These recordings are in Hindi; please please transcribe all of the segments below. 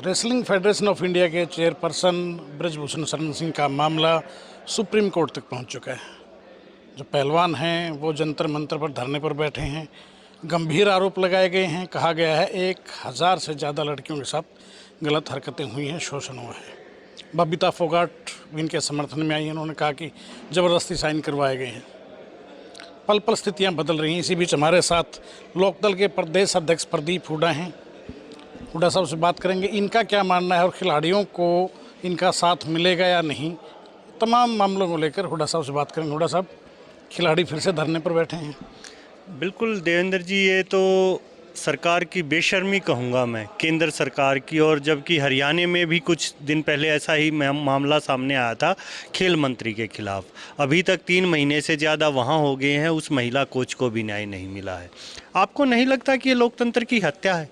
रेसलिंग फेडरेशन ऑफ इंडिया के चेयरपर्सन ब्रजभूषण शरण सिंह का मामला सुप्रीम कोर्ट तक पहुंच चुका है। जो पहलवान हैं वो जंतर मंतर पर धरने पर बैठे हैं। गंभीर आरोप लगाए गए हैं। कहा गया है 1000 से ज़्यादा लड़कियों के साथ गलत हरकतें हुई हैं, शोषण हुआ है। बबीता फोगाट भी इनके समर्थन में आई हैं। उन्होंने कहा कि ज़बरदस्ती साइन करवाए गए हैं। पल पल स्थितियाँ बदल रही हैं। इसी बीच हमारे साथ लोकदल के प्रदेश अध्यक्ष प्रदीप हुड्डा हैं। हुड्डा साहब से बात करेंगे, इनका क्या मानना है और खिलाड़ियों को इनका साथ मिलेगा या नहीं, तमाम मामलों को लेकर हुड्डा साहब से बात करेंगे। हुड्डा साहब, खिलाड़ी फिर से धरने पर बैठे हैं। बिल्कुल देवेंद्र जी, ये तो सरकार की बेशर्मी कहूँगा मैं, केंद्र सरकार की। और जबकि हरियाणा में भी कुछ दिन पहले ऐसा ही मामला सामने आया था खेल मंत्री के खिलाफ। अभी तक 3 महीने से ज़्यादा वहाँ हो गए हैं, उस महिला कोच को भी न्याय नहीं मिला है। आपको नहीं लगता कि ये लोकतंत्र की हत्या है?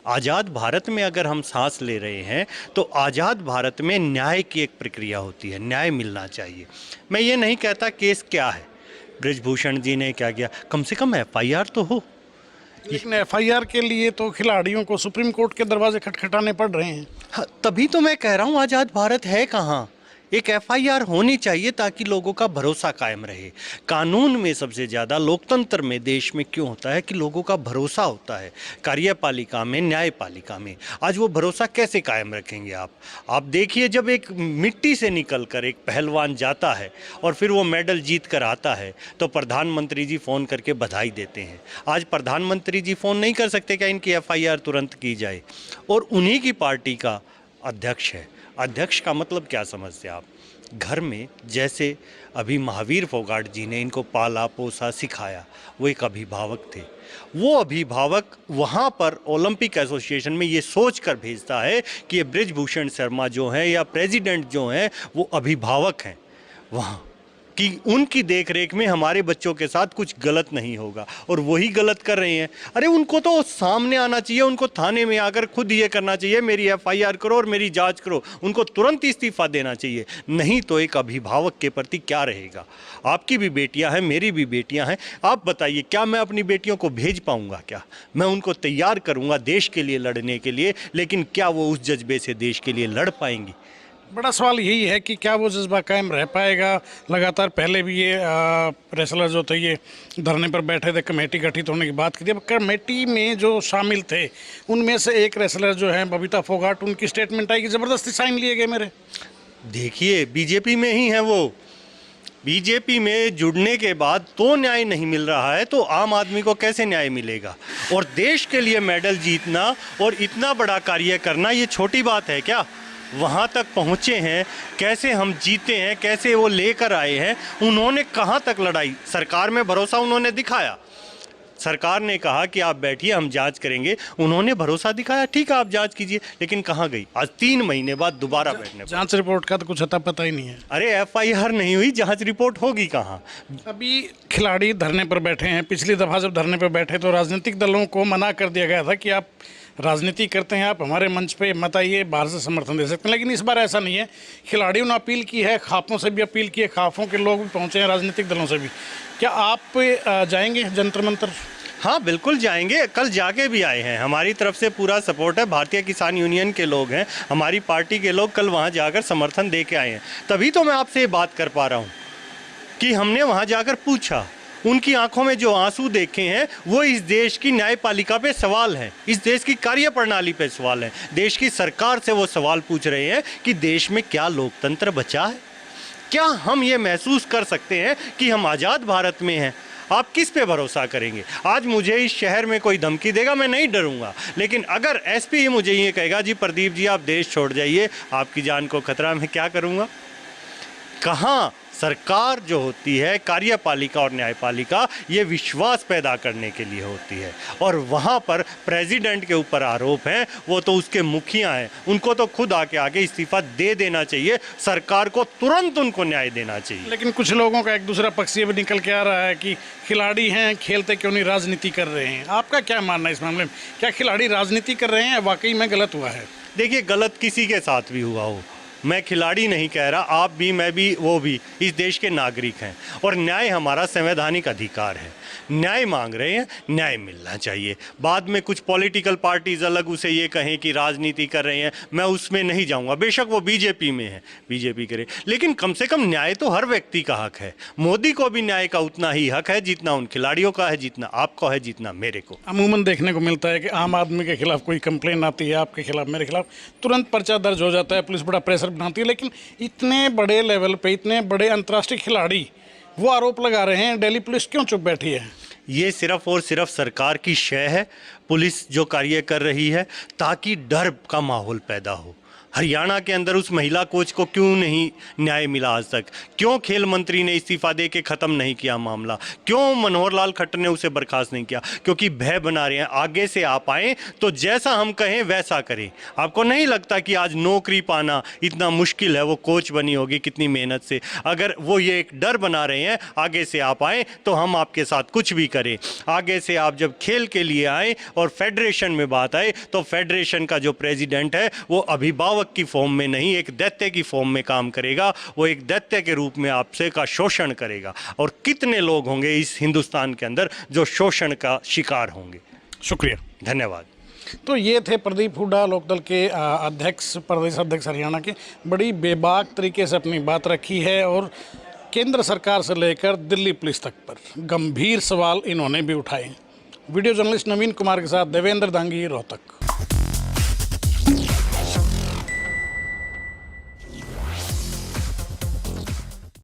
आज़ाद भारत में अगर हम सांस ले रहे हैं तो आज़ाद भारत में न्याय की एक प्रक्रिया होती है, न्याय मिलना चाहिए। मैं ये नहीं कहता केस क्या है, ब्रजभूषण जी ने क्या किया, कम से कम FIR तो हो। लेकिन FIR के लिए तो खिलाड़ियों को सुप्रीम कोर्ट के दरवाजे खटखटाने पड़ रहे हैं। हाँ, तभी तो मैं कह रहा हूँ आज़ाद भारत है कहाँ। एक FIR होनी चाहिए ताकि लोगों का भरोसा कायम रहे। कानून में सबसे ज़्यादा लोकतंत्र में देश में क्यों होता है कि लोगों का भरोसा होता है, कार्यपालिका में, न्यायपालिका में। आज वो भरोसा कैसे कायम रखेंगे आप देखिए, जब एक मिट्टी से निकल कर एक पहलवान जाता है और फिर वो मेडल जीत कर आता है तो प्रधानमंत्री जी फ़ोन करके बधाई देते हैं। आज प्रधानमंत्री जी फ़ोन नहीं कर सकते क्या इनकी FIR तुरंत की जाए? और उन्हीं की पार्टी का अध्यक्ष है। अध्यक्ष का मतलब क्या समझते हैं आप? घर में जैसे अभी महावीर फोगाट जी ने इनको पाला पोसा सिखाया, वो एक अभिभावक थे। वो अभिभावक वहाँ पर ओलंपिक एसोसिएशन में ये सोच कर भेजता है कि ये ब्रजभूषण शर्मा जो हैं या प्रेसिडेंट जो हैं वो अभिभावक हैं वहाँ, कि उनकी देखरेख में हमारे बच्चों के साथ कुछ गलत नहीं होगा, और वही गलत कर रहे हैं। अरे उनको तो सामने आना चाहिए, उनको थाने में आकर खुद ये करना चाहिए, मेरी FIR करो और मेरी जांच करो। उनको तुरंत इस्तीफा देना चाहिए। नहीं तो एक अभिभावक के प्रति क्या रहेगा? आपकी भी बेटियां हैं, मेरी भी बेटियां हैं। आप बताइए, क्या मैं अपनी बेटियों को भेज पाऊंगा? क्या मैं उनको तैयार करूंगा देश के लिए लड़ने के लिए, लेकिन क्या वो उस जज्बे से देश के लिए लड़ पाएंगी? बड़ा सवाल यही है कि क्या वो जज्बा कायम रह पाएगा। लगातार पहले भी ये रेसलर जो थे ये धरने पर बैठे थे, कमेटी गठित होने की बात की थी। अब कमेटी में जो शामिल थे उनमें से एक रेसलर जो है बबीता फोगाट, उनकी स्टेटमेंट आई कि ज़बरदस्ती साइन लिए गए मेरे। देखिए, बीजेपी में ही है वो। बीजेपी में जुड़ने के बाद तो न्याय नहीं मिल रहा है, तो आम आदमी को कैसे न्याय मिलेगा? और देश के लिए मेडल जीतना और इतना बड़ा कार्य करना ये छोटी बात है क्या? वहाँ तक पहुँचे हैं, कैसे हम जीते हैं, कैसे वो लेकर आए हैं, उन्होंने कहाँ तक लड़ाई, सरकार में भरोसा उन्होंने दिखाया। सरकार ने कहा कि आप बैठिए हम जांच करेंगे, उन्होंने भरोसा दिखाया, ठीक है आप जांच कीजिए, लेकिन कहाँ गई? आज 3 महीने बाद दोबारा बैठने। जांच रिपोर्ट का तो कुछ अता पता ही नहीं है। अरे FIR नहीं हुई, जांच रिपोर्ट होगी कहाँ? अभी खिलाड़ी धरने पर बैठे हैं। पिछली दफ़ा जब धरने पर बैठे तो राजनीतिक दलों को मना कर दिया गया था कि आप राजनीति करते हैं, आप हमारे मंच पे मत आइए, बाहर से समर्थन दे सकते हैं। लेकिन इस बार ऐसा नहीं है। खिलाड़ियों ने अपील की है, खापों से भी अपील की है, खापों के लोग भी पहुँचे हैं, राजनीतिक दलों से भी। क्या आप जाएंगे जंतर मंतर? हाँ बिल्कुल जाएंगे, कल जाके भी आए हैं। हमारी तरफ से पूरा सपोर्ट है, भारतीय किसान यूनियन के लोग हैं, हमारी पार्टी के लोग कल वहाँ जाकर समर्थन दे के आए हैं। तभी तो मैं आपसे ये बात कर पा रहा हूँ कि हमने वहाँ जाकर पूछा, उनकी आंखों में जो आंसू देखे हैं वो इस देश की न्यायपालिका पे सवाल हैं, इस देश की कार्यप्रणाली पे सवाल हैं। देश की सरकार से वो सवाल पूछ रहे हैं कि देश में क्या लोकतंत्र बचा है? क्या हम ये महसूस कर सकते हैं कि हम आज़ाद भारत में हैं? आप किस पे भरोसा करेंगे? आज मुझे इस शहर में कोई धमकी देगा, मैं नहीं डरूंगा। लेकिन अगर SP मुझे ये कहेगा जी प्रदीप जी आप देश छोड़ जाइए, आपकी जान को खतरा, मैं क्या करूंगा? कहाँ सरकार जो होती है, कार्यपालिका और न्यायपालिका, ये विश्वास पैदा करने के लिए होती है। और वहाँ पर प्रेसिडेंट के ऊपर आरोप हैं, वो तो उसके मुखिया हैं, उनको तो खुद आगे इस्तीफा दे देना चाहिए। सरकार को तुरंत उनको न्याय देना चाहिए। लेकिन कुछ लोगों का एक दूसरा पक्ष ये भी निकल के आ रहा है कि खिलाड़ी हैं, खेलते क्यों नहीं, राजनीति कर रहे हैं। आपका क्या मानना है इस मामले में? क्या खिलाड़ी राजनीति कर रहे हैं या वाकई में गलत हुआ है? देखिए, गलत किसी के साथ भी हुआ हो, मैं खिलाड़ी नहीं कह रहा, आप भी, मैं भी, वो भी इस देश के नागरिक हैं और न्याय हमारा संवैधानिक अधिकार है। न्याय मांग रहे हैं, न्याय मिलना चाहिए। बाद में कुछ पॉलिटिकल पार्टीज अलग उसे ये कहें कि राजनीति कर रहे हैं, मैं उसमें नहीं जाऊंगा। बेशक वो बीजेपी में है, बीजेपी करे, लेकिन कम से कम न्याय तो हर व्यक्ति का हक है। मोदी को भी न्याय का उतना ही हक है जितना उन खिलाड़ियों का है, जितना आपका है, जितना मेरे को। अमूमन देखने को मिलता है कि आम आदमी के खिलाफ कोई कंप्लेन आती है, आपके खिलाफ, मेरे खिलाफ, तुरंत पर्चा दर्ज हो जाता है, पुलिस बड़ा प्रेशर बनाती है। लेकिन इतने बड़े लेवल पे इतने बड़े अंतर्राष्ट्रीय खिलाड़ी वो आरोप लगा रहे हैं, दिल्ली पुलिस क्यों चुप बैठी है? ये सिर्फ और सिर्फ सरकार की शय है, पुलिस जो कार्य कर रही है, ताकि डर का माहौल पैदा हो। हरियाणा के अंदर उस महिला कोच को क्यों नहीं न्याय मिला आज तक? क्यों खेल मंत्री ने इस्तीफा दे के ख़त्म नहीं किया मामला? क्यों मनोहर लाल खट्टर ने उसे बर्खास्त नहीं किया? क्योंकि भय बना रहे हैं, आगे से आप आए तो जैसा हम कहें वैसा करें। आपको नहीं लगता कि आज नौकरी पाना इतना मुश्किल है? वो कोच बनी होगी कितनी मेहनत से। अगर वो ये एक डर बना रहे हैं, आगे से आप आए तो हम आपके साथ कुछ भी करें। आगे से आप जब खेल के लिए आए और फेडरेशन में बात आए तो फेडरेशन का जो प्रेसिडेंट है वो अभिभावक की फॉर्म में नहीं, एक दैत्य की फॉर्म में काम करेगा। वो एक दैत्य के रूप में आपसे का शोषण करेगा। और कितने लोग होंगे इस हिंदुस्तान के अंदर जो शोषण का शिकार होंगे। शुक्रिया, धन्यवाद। तो ये थे प्रदीप हुड्डा, लोकदल के अध्यक्ष, प्रदेश अध्यक्ष हरियाणा के। बड़ी बेबाक तरीके से अपनी बात रखी है और केंद्र सरकार से लेकर दिल्ली पुलिस तक पर गंभीर सवाल इन्होंने भी उठाए। वीडियो जर्नलिस्ट नवीन कुमार के साथ देवेंद्र दांगी, रोहतक।